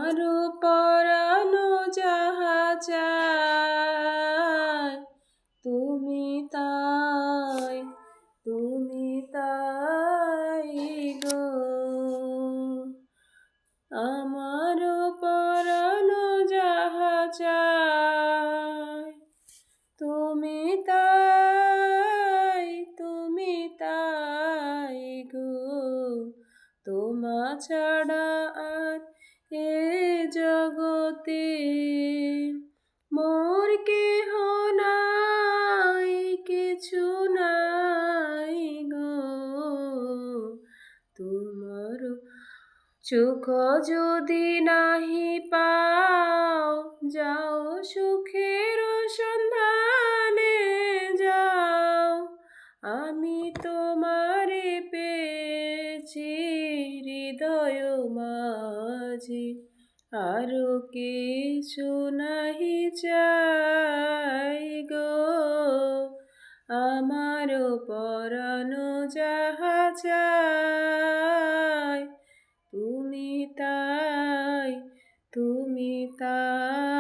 আরো পরানো যাহা চায় তুমি তাই, তুমি তাই গো। আমারও পরানো যাহা চায় তুমি তাই, তুমি তাই গো। তোমা ছাড়া আর এ জগতে মোর কেহ নাই, কিছু নাই গো। তোমার চোখ যদি নাহি পাও, যাও সুখের সন্ধানে যাও। আমি তোমারে পেয়েছি হৃদয় মাঝে, আরো কিছু নাহি চাই গো। আমারও পরানো যাহা চায় তুমি তাই, তুমি তাই।